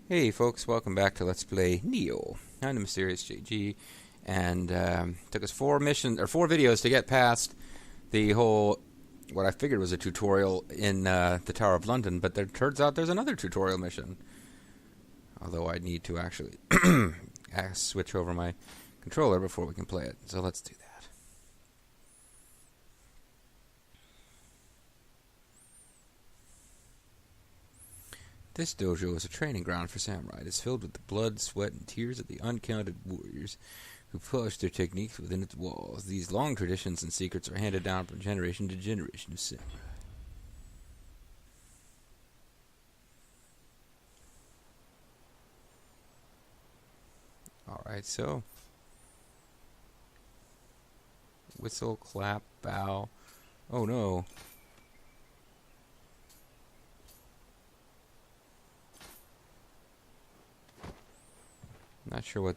Hey folks, welcome back to Let's Play Nioh. I'm the Mysterious JG, and took us 4 videos to get past the whole, what I figured was a tutorial in the Tower of London, but there turns out there's another tutorial mission. Although I need to actually switch over my controller before we can play it, so let's do that. This dojo is a training ground for samurai. It is filled with the blood, sweat, and tears of the uncounted warriors who polish their techniques within its walls. These long traditions and secrets are handed down from generation to generation of samurai. Alright, so whistle, clap, bow. Oh no. Not sure what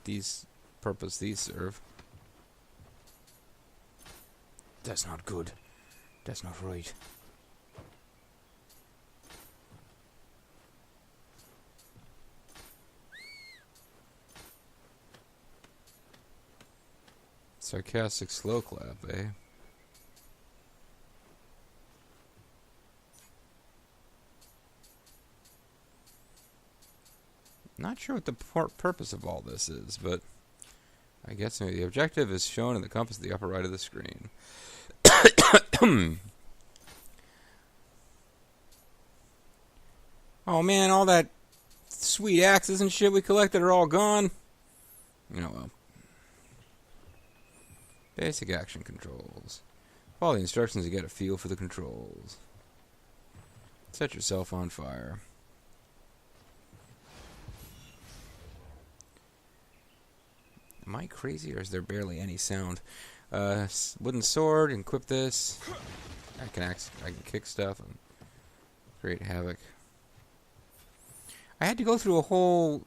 purpose these serve. That's not good. That's not right. Sarcastic slow clap, eh? Not sure what the purpose of all this is, but I guess maybe the objective is shown in the compass at the upper right of the screen. Oh man, all that sweet axes and shit we collected are all gone. You know, well. Basic action controls. Follow the instructions to get a feel for the controls. Set yourself on fire. Am I crazy, or is there barely any sound? Wooden sword, equip this. I can kick stuff and create havoc. I had to go through a whole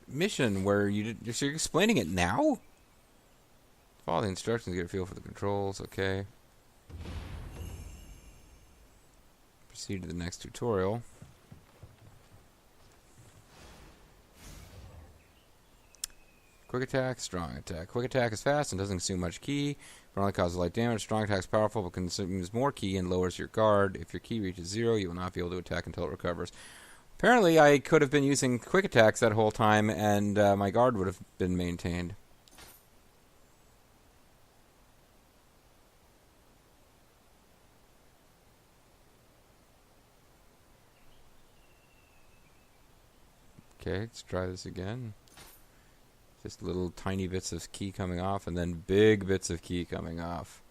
mission where you're explaining it now? Follow the instructions to get a feel for the controls, okay. Proceed to the next tutorial. Quick attack, strong attack. Quick attack is fast and doesn't consume much ki, but only causes light damage. Strong attack is powerful but consumes more ki and lowers your guard. If your ki reaches 0, you will not be able to attack until it recovers. Apparently, I could have been using quick attacks that whole time, and my guard would have been maintained. Okay, let's try this again. Just little tiny bits of ki coming off, and then big bits of ki coming off.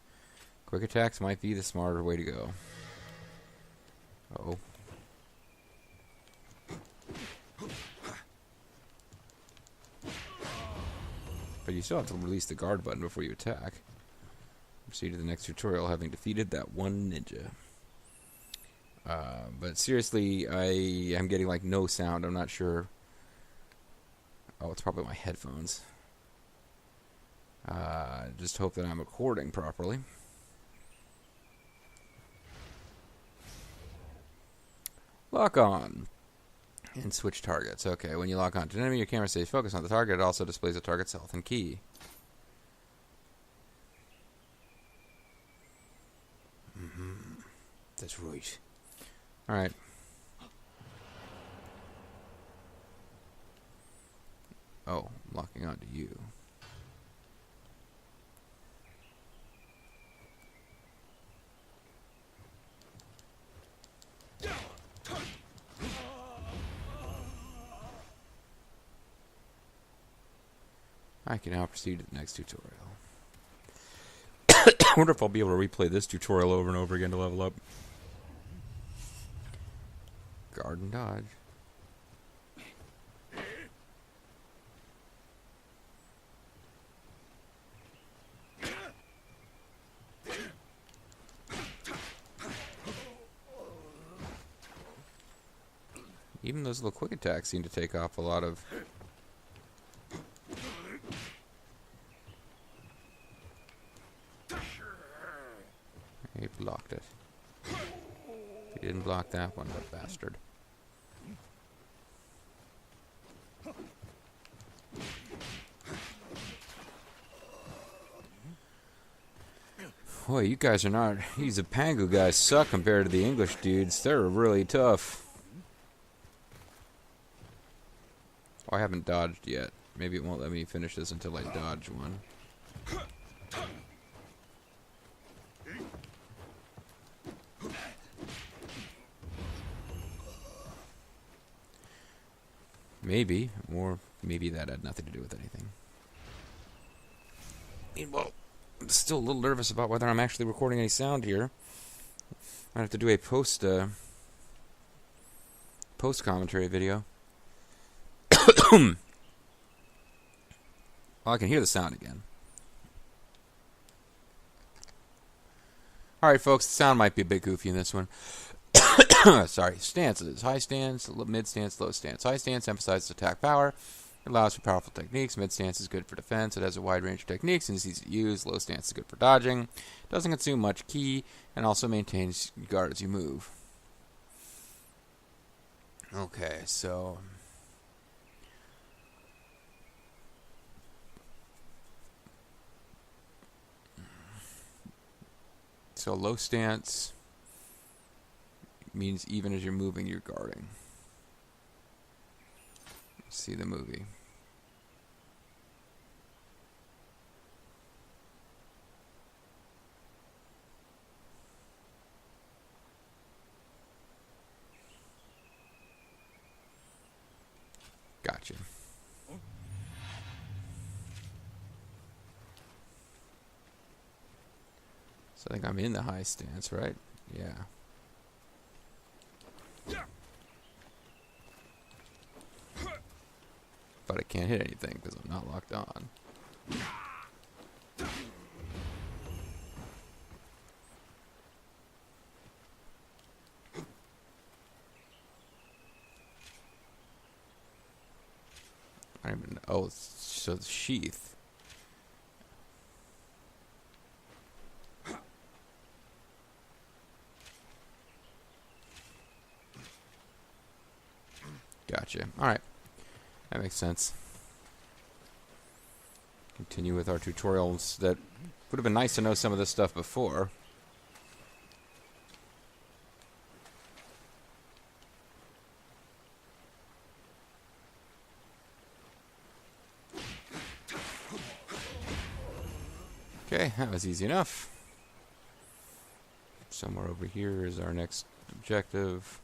Quick attacks might be the smarter way to go. Uh-oh. But you still have to release the guard button before you attack. Proceed to the next tutorial, having defeated that one ninja. But seriously, I am getting like no sound. I'm not sure. Oh, it's probably my headphones. Just hope that I'm recording properly. Lock on. And switch targets. Okay, when you lock on to an enemy, your camera stays focused on the target. It also displays the target's health and ki. That's right. Alright. Oh, I'm locking onto you. I can now proceed to the next tutorial. I wonder if I'll be able to replay this tutorial over and over again to level up. Guard and dodge. Even those little quick attacks seem to take off a lot of... He blocked it. He didn't block that one, that bastard. Boy, you guys are not... These Pangu guys suck compared to the English dudes. They're really tough. Oh, I haven't dodged yet. Maybe it won't let me finish this until I dodge one. Maybe. Or maybe that had nothing to do with anything. Meanwhile, I'm still a little nervous about whether I'm actually recording any sound here. I have to do a post commentary video. Well, I can hear the sound again. Alright, folks, the sound might be a bit goofy in this one. Sorry. Stances. High stance, mid stance, low stance. High stance emphasizes attack power. It allows for powerful techniques. Mid stance is good for defense. It has a wide range of techniques and is easy to use. Low stance is good for dodging. Doesn't consume much ki and also maintains guard as you move. Okay, so... So low stance means even as you're moving, you're guarding. Let's see the movie. Gotcha. So I think I'm in the high stance, right? Yeah. But I can't hit anything because I'm not locked on. I don't even know. Oh, so the sheath. Gotcha. Alright. That makes sense. Continue with our tutorials. That would have been nice to know some of this stuff before. Okay, that was easy enough. Somewhere over here is our next objective.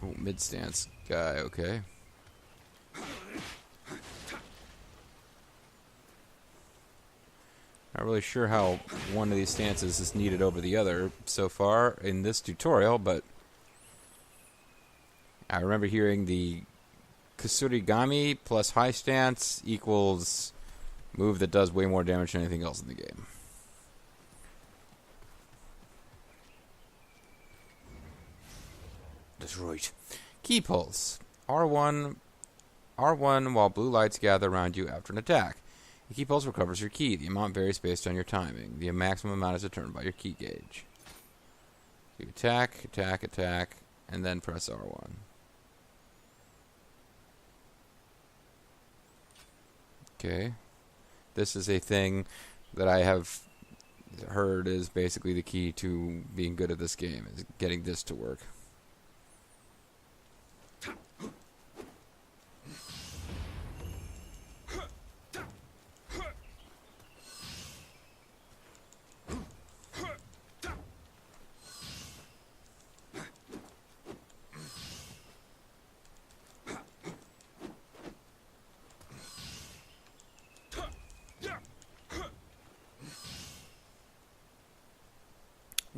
Oh, mid-stance guy, okay. Not really sure how one of these stances is needed over the other so far in this tutorial, but I remember hearing the Kusurigami plus high stance equals move that does way more damage than anything else in the game. That's right. Key pulse. R1 while blue lights gather around you after an attack. The key pulse recovers your key. The amount varies based on your timing. The maximum amount is determined by your key gauge. You attack, attack, attack, and then press R1. Okay. This is a thing that I have heard is basically the key to being good at this game, is getting this to work.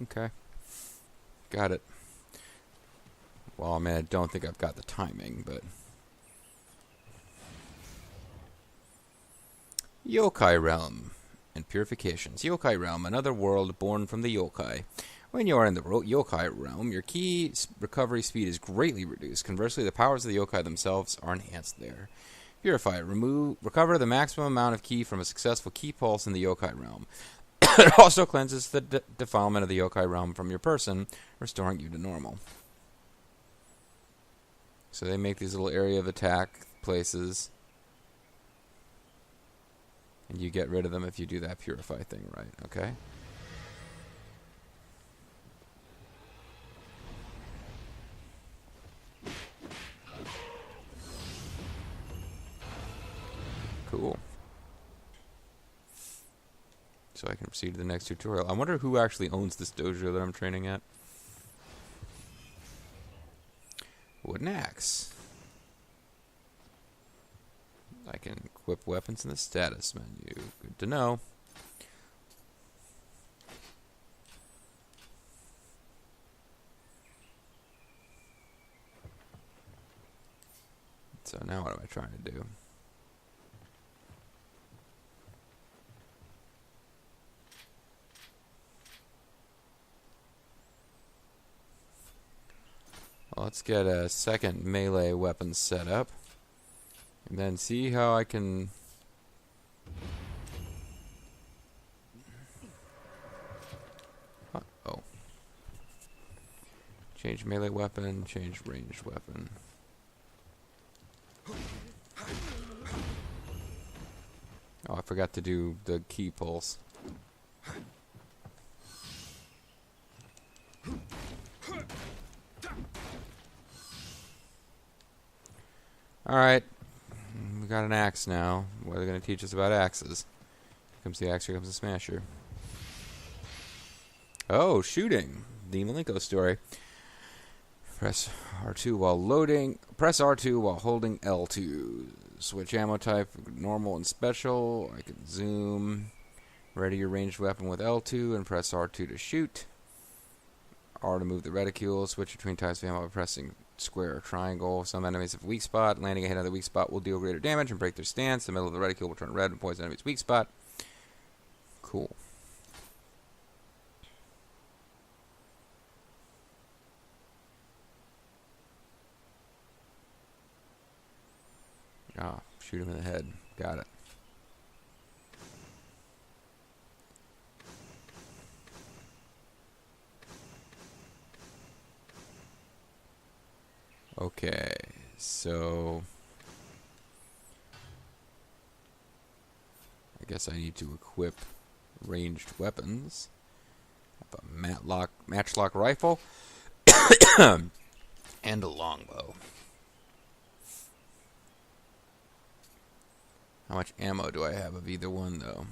Okay. Got it. Well, I mean, I don't think I've got the timing, but... Yokai Realm and Purifications. Yokai Realm, another world born from the yokai. When you are in the yokai realm, your key recovery speed is greatly reduced. Conversely, the powers of the yokai themselves are enhanced there. Purify. Recover the maximum amount of ki from a successful ki pulse in the yokai realm. It also cleanses the defilement of the yokai realm from your person, restoring you to normal. So they make these little area of attack places. And you get rid of them if you do that purify thing right, okay? Cool. So I can proceed to the next tutorial. I wonder who actually owns this dojo that I'm training at. Wooden axe. I can equip weapons in the status menu. Good to know. So now what am I trying to do? Well, let's get a second melee weapon set up. And then see how I can... Uh-oh. Change melee weapon, change ranged weapon. Oh, I forgot to do the key pulse. Alright. We got an axe now. What are they going to teach us about axes? Here comes the axe, here comes the smasher. Oh, shooting. The Malenko story. Press R2 while loading. Press R2 while holding L2. Switch ammo type, normal and special. I can zoom. Ready your ranged weapon with L2 and press R2 to shoot. R to move the reticule. Switch between types of ammo by pressing square or triangle. Some enemies have a weak spot. Landing ahead of the weak spot will deal greater damage and break their stance. The middle of the reticule will turn red and poison enemy's weak spot. Cool. Ah, shoot him in the head. Got it. Okay, so I guess I need to equip ranged weapons. I have a matchlock rifle and a longbow. How much ammo do I have of either one, though?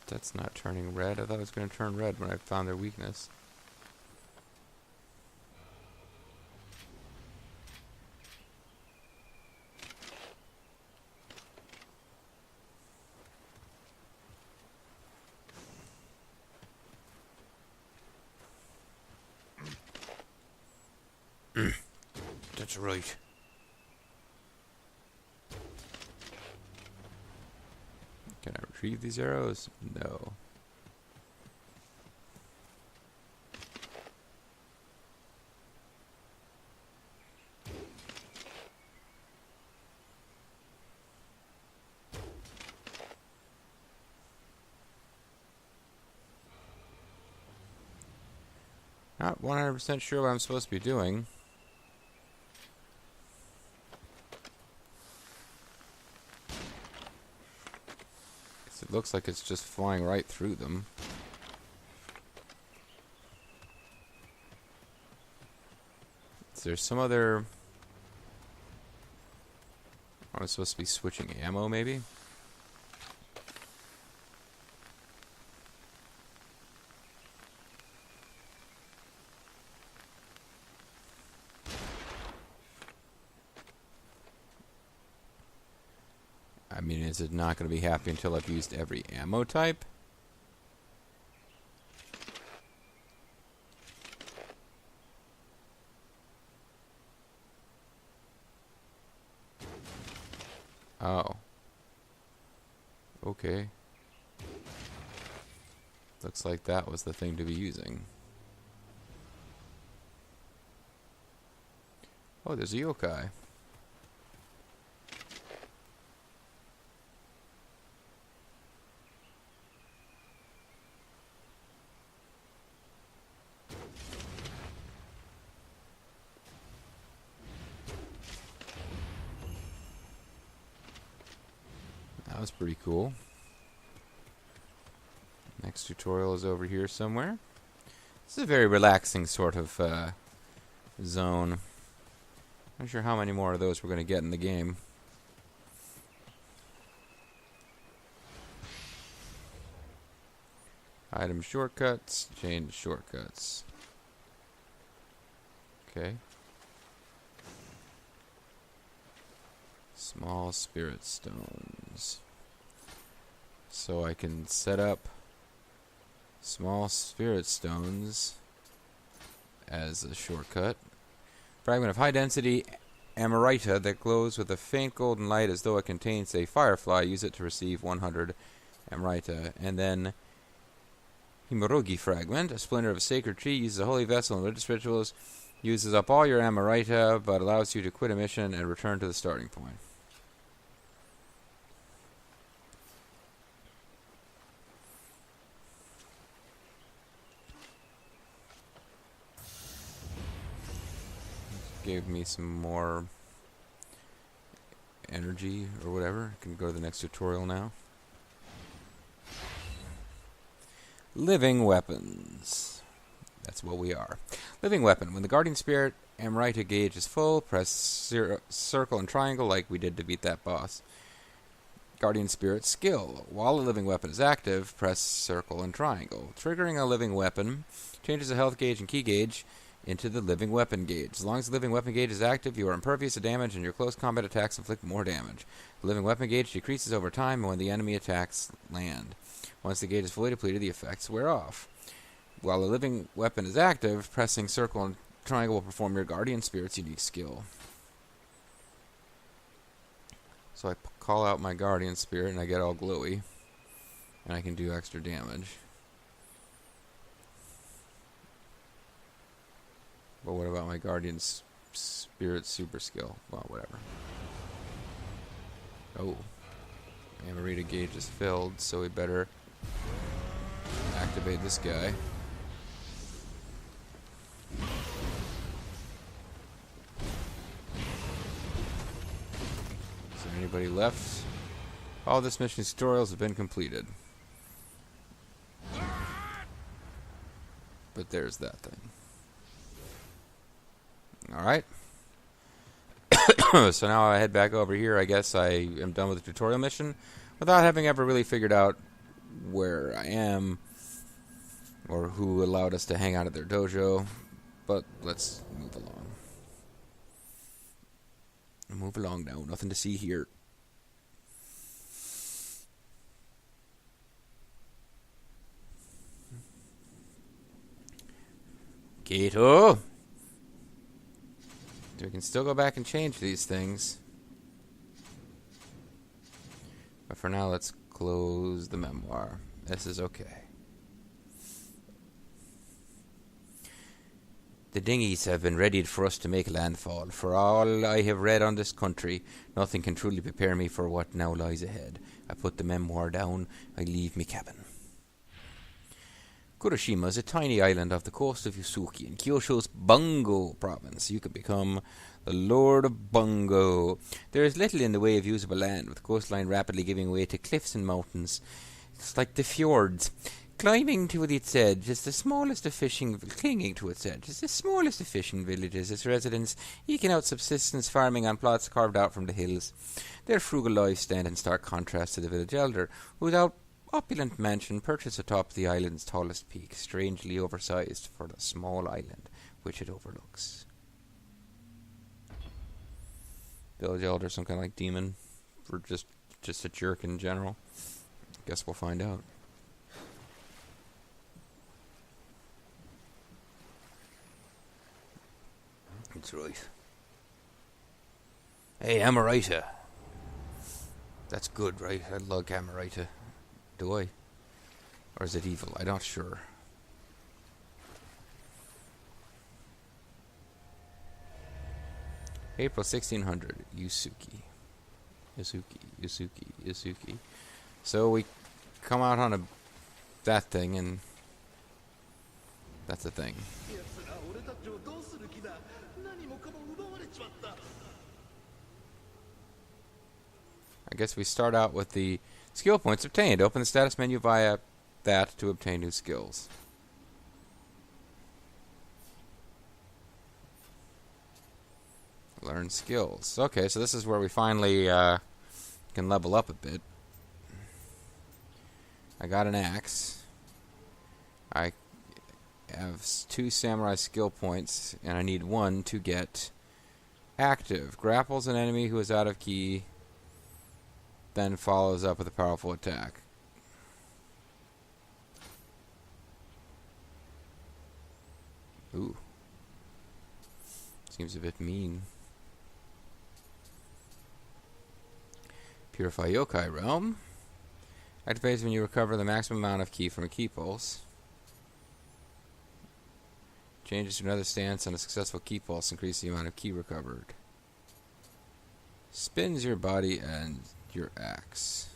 That's not turning red. I thought it was going to turn red when I found their weakness. That's right. Can I retrieve these arrows? No. Not 100% sure what I'm supposed to be doing. It looks like it's just flying right through them. Is there some other... I'm supposed to be switching ammo, maybe? I mean, is it not going to be happy until I've used every ammo type? Oh. Okay. Looks like that was the thing to be using. Oh, there's a yokai. That was pretty cool. Next tutorial is over here somewhere. This is a very relaxing sort of zone. Not sure how many more of those we're going to get in the game. Item shortcuts, change shortcuts. Okay. Small spirit stones. So I can set up small spirit stones as a shortcut. Fragment of high density amarita that glows with a faint golden light as though it contains a firefly. Use it to receive 100 amarita. And then Himorogi fragment, a splinter of a sacred tree, uses a holy vessel in religious rituals, uses up all your amarita, but allows you to quit a mission and return to the starting point. Gave me some more energy or whatever. I can go to the next tutorial now. Living weapons. That's what we are. Living weapon. When the Guardian Spirit Amarita gauge is full, press circle and triangle like we did to beat that boss. Guardian Spirit skill. While a living weapon is active, press circle and triangle. Triggering a living weapon changes the health gauge and key gauge into the living weapon gauge. As long as the living weapon gauge is active, you are impervious to damage and your close combat attacks inflict more damage. The living weapon gauge decreases over time when the enemy attacks land. Once the gauge is fully depleted, the effects wear off. While the living weapon is active, pressing circle and triangle will perform your Guardian Spirit's unique skill. So I call out my Guardian Spirit and I get all glowy. And I can do extra damage. But what about my Guardian Spirit super skill? Well, whatever. Oh. Amarita gauge is filled, so we better activate this guy. Is there anybody left? All this mission's tutorials have been completed. But there's that thing. Alright. So now I head back over here. I guess I am done with the tutorial mission without having ever really figured out where I am or who allowed us to hang out at their dojo. But let's move along. Move along now. Nothing to see here. Kato! We can still go back and change these things. But for now, let's close the memoir. This is okay. The dinghies have been readied for us to make landfall. For all I have read on this country, nothing can truly prepare me for what now lies ahead. I put the memoir down. I leave me cabin. Kuroshima is a tiny island off the coast of Yusuki in Kyushu's Bungo province. You could become the Lord of Bungo. There is little in the way of usable land, with the coastline rapidly giving way to cliffs and mountains. It's like the fjords. Clinging to its edge is the smallest of fishing villages. Its residents eking out subsistence farming on plots carved out from the hills. Their frugal lives stand in stark contrast to the village elder, without opulent mansion perched atop the island's tallest peak, strangely oversized for the small island which it overlooks. Village elder, some kind of like demon, or just a jerk in general. Guess we'll find out. That's right. Hey, Amarita. That's good, right? I love Amarita. Do I? Or is it evil? I'm not sure. April 1600. Yusuki. So we come out on that thing, and that's a thing. I guess we start out with the skill points obtained. Open the status menu via that to obtain new skills. Learn skills. Okay, so this is where we finally can level up a bit. I got an axe. I have 2 samurai skill points, and I need 1 to get active. Grapples an enemy who is out of ki, then follows up with a powerful attack. Ooh. Seems a bit mean. Purify Yokai Realm. Activates when you recover the maximum amount of ki from a ki pulse. Changes to another stance on a successful ki pulse. Increase the amount of ki recovered. Spins your body and your axe.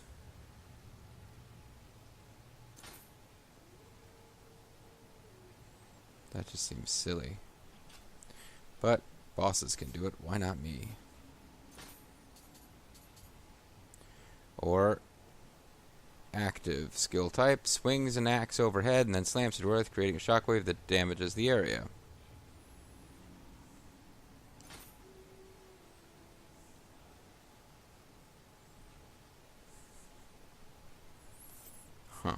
That just seems silly. But bosses can do it. Why not me? Or active skill type, swings an axe overhead and then slams it to earth, creating a shockwave that damages the area. Huh.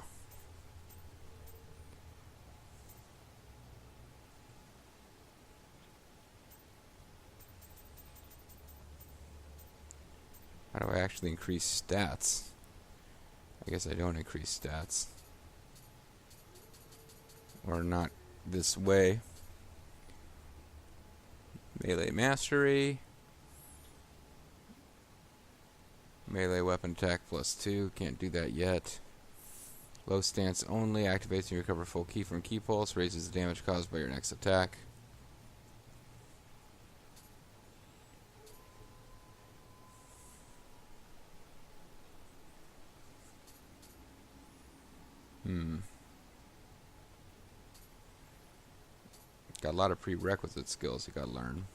How do I actually increase stats? I guess I don't increase stats. Or not this way. Melee mastery. Melee weapon attack +2. Can't do that yet. Low stance only. Activates and you recover full ki from ki pulse. Raises the damage caused by your next attack. Got a lot of prerequisite skills you gotta learn.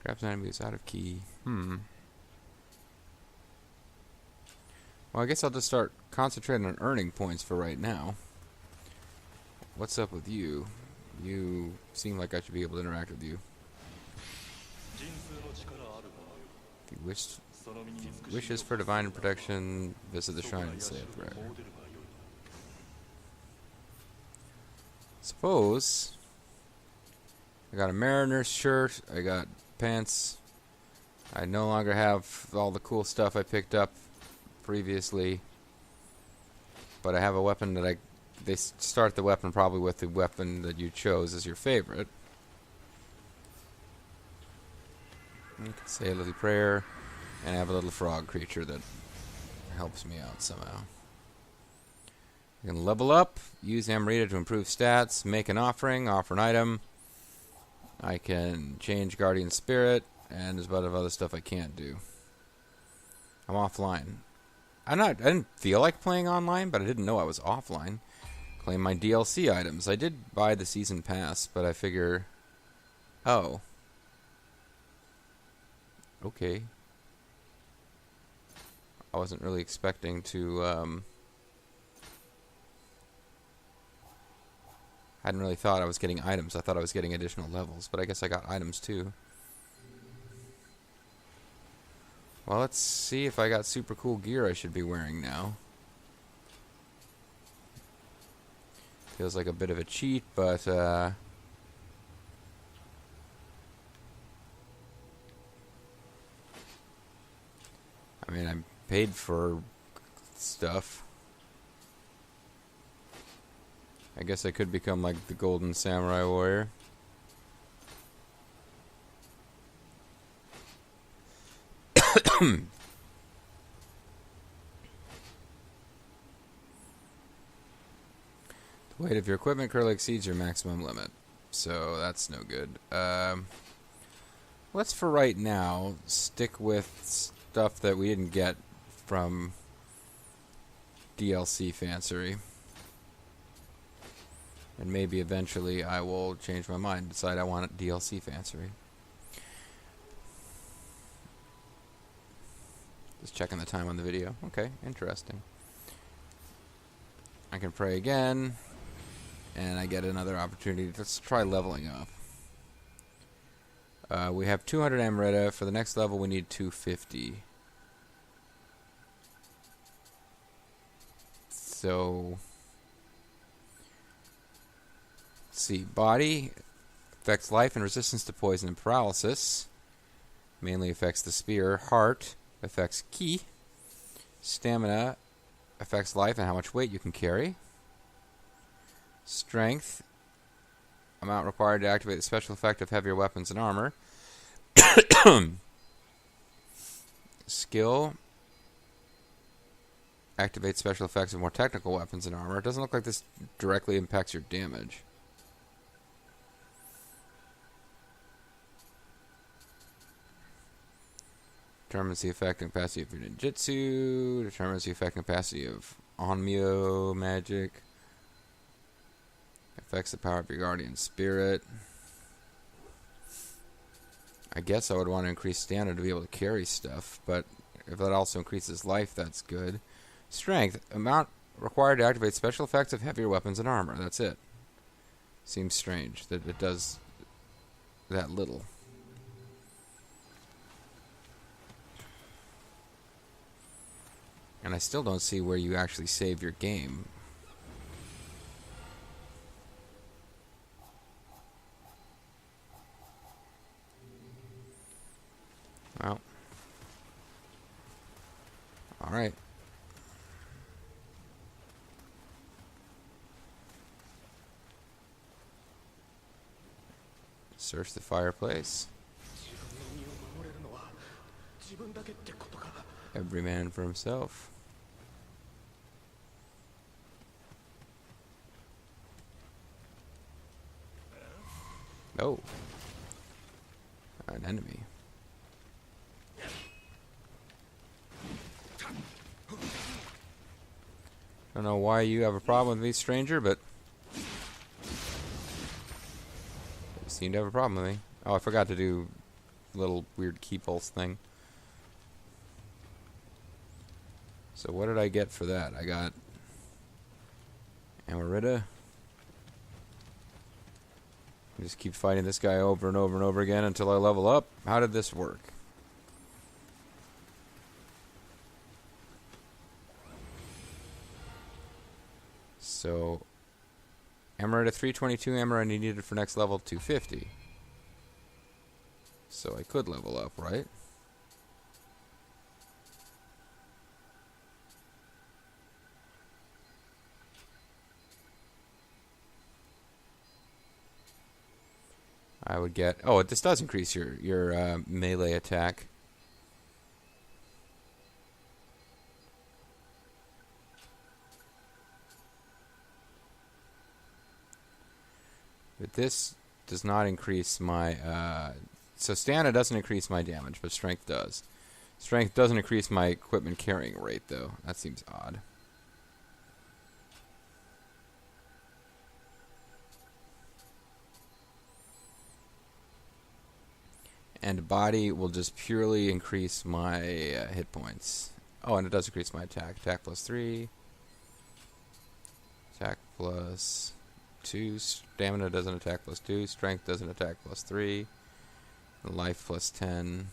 Grabs an enemy who's out of ki. Well, I guess I'll just start concentrating on earning points for right now. What's up with you? You seem like I should be able to interact with you. If you wishes for divine protection, visit the shrine and say a prayer. Suppose I got a mariner's shirt, I got pants. I no longer have all the cool stuff I picked up previously, but I have a weapon that they start the weapon probably with the weapon that you chose as your favorite. You can say a little prayer, and I have a little frog creature that helps me out somehow. You can level up, use Amarita to improve stats, make an offering, offer an item. I can change Guardian Spirit, and there's a bunch of other stuff I can't do. I'm offline. I didn't feel like playing online, but I didn't know I was offline. Claim my DLC items. I did buy the season pass, but I figure, oh, okay. I wasn't really expecting to. Hadn't really thought I was getting items. I thought I was getting additional levels, but I guess I got items too. Well, let's see if I got super cool gear I should be wearing now. Feels like a bit of a cheat, but I mean, I paid for stuff. I guess I could become like the Golden Samurai Warrior. The weight of your equipment currently exceeds your maximum limit, so that's no good. Let's, for right now, stick with stuff that we didn't get from DLC Fancery. And maybe eventually I will change my mind, decide I want DLC Fancery. Just checking the time on the video. Okay, interesting. I can pray again, and I get another opportunity. Let's try leveling up. We have 200 Amrita. For the next level, we need 250. So, let's see. Body affects life and resistance to poison and paralysis. Mainly affects the spear. Heart affects ki. Stamina affects life and how much weight you can carry. Strength, amount required to activate the special effect of heavier weapons and armor. Skill, activates special effects of more technical weapons and armor. It doesn't look like this directly impacts your damage. Determines the effect and capacity of your ninjutsu. Determines the effect and capacity of Nioh magic. Affects the power of your guardian spirit. I guess I would want to increase stamina to be able to carry stuff, but if that also increases life, that's good. Strength, amount required to activate special effects of heavier weapons and armor. That's it. Seems strange that it does that little. And I still don't see where you actually save your game. Well. Alright. Search the fireplace. Every man for himself. Oh. An enemy. Don't know why you have a problem with me, stranger, but you seem to have a problem with me. Oh, I forgot to do a little weird key pulse thing. So what did I get for that? I got Amarita. Just keep fighting this guy over and over and over again until I level up. How did this work? So, Amarita 322 Amarita needed for next level 250. So I could level up, right? I would get... Oh, this does increase your melee attack. But this does not increase my... so stamina doesn't increase my damage, but strength does. Strength doesn't increase my equipment carrying rate, though. That seems odd. And body will just purely increase my hit points. Oh, and it does increase my attack. Attack plus 3. Attack plus 2. Stamina doesn't attack plus 2. Strength doesn't attack plus 3. Life plus 10.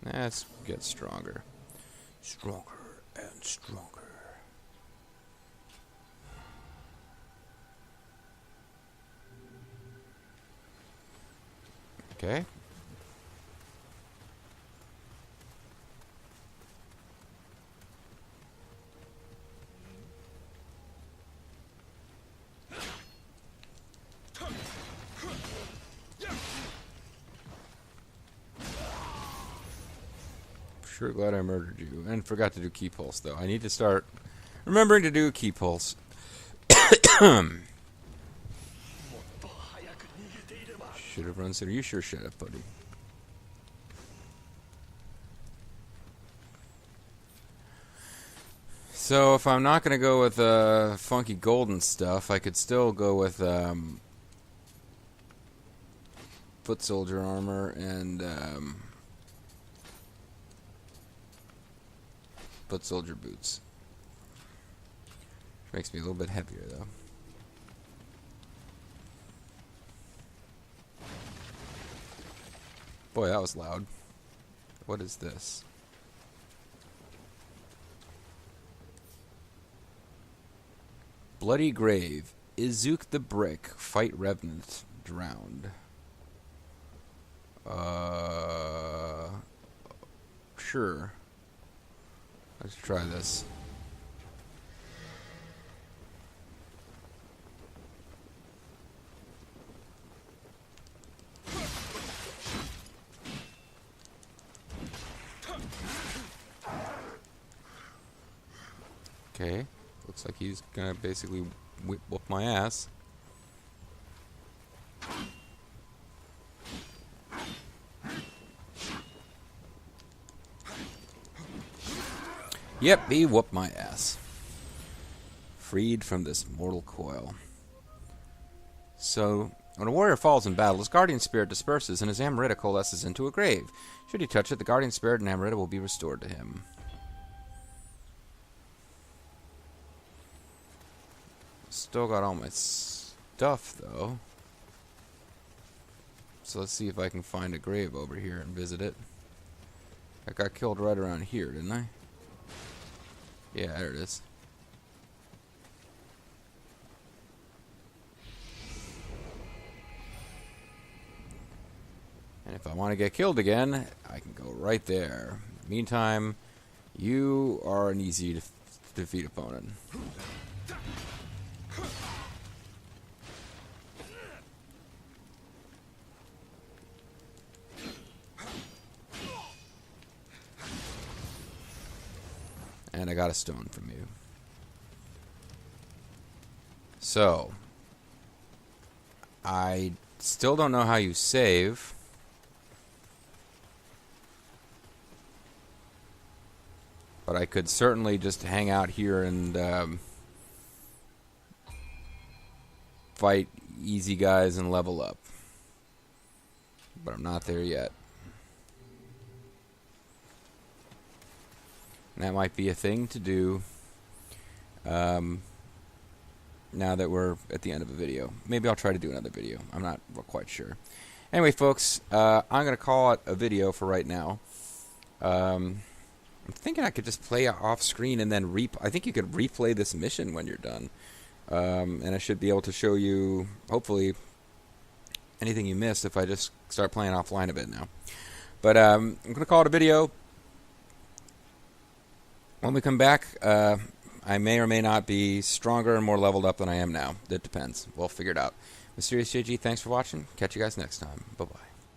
Let's get stronger. Stronger and stronger. Okay. Sure glad I murdered you. And forgot to do key pulse, though. I need to start remembering to do key pulse. Should have run sooner. You sure should have, buddy. So if I'm not going to go with funky golden stuff, I could still go with foot soldier armor and foot soldier boots. Makes me a little bit heavier, though. Boy, that was loud. What is this? Bloody Grave. Izuk the Brick. Fight Revenant. Drowned. Sure. Let's try this. Okay. Looks like he's gonna basically whoop my ass. Yep, he whooped my ass. Freed from this mortal coil. So, when a warrior falls in battle, his guardian spirit disperses and his Amrita coalesces into a grave. Should he touch it, the guardian spirit and Amrita will be restored to him. Still got all my stuff, though. So let's see if I can find a grave over here and visit it. I got killed right around here, didn't I? Yeah, there it is. And if I want to get killed again, I can go right there. Meantime, you are an easy to defeat opponent. And I got a stone from you. So, I still don't know how you save. But I could certainly just hang out here and fight easy guys and level up. But I'm not there yet. And that might be a thing to do now that we're at the end of a video. Maybe I'll try to do another video. I'm not quite sure. Anyway, folks, I'm going to call it a video for right now. I'm thinking I could just play off screen and then I think you could replay this mission when you're done. And I should be able to show you, hopefully, anything you missed if I just start playing offline a bit now. But I'm going to call it a video. When we come back, I may or may not be stronger and more leveled up than I am now. It depends. We'll figure it out. Mysterious JG, thanks for watching. Catch you guys next time. Bye-bye.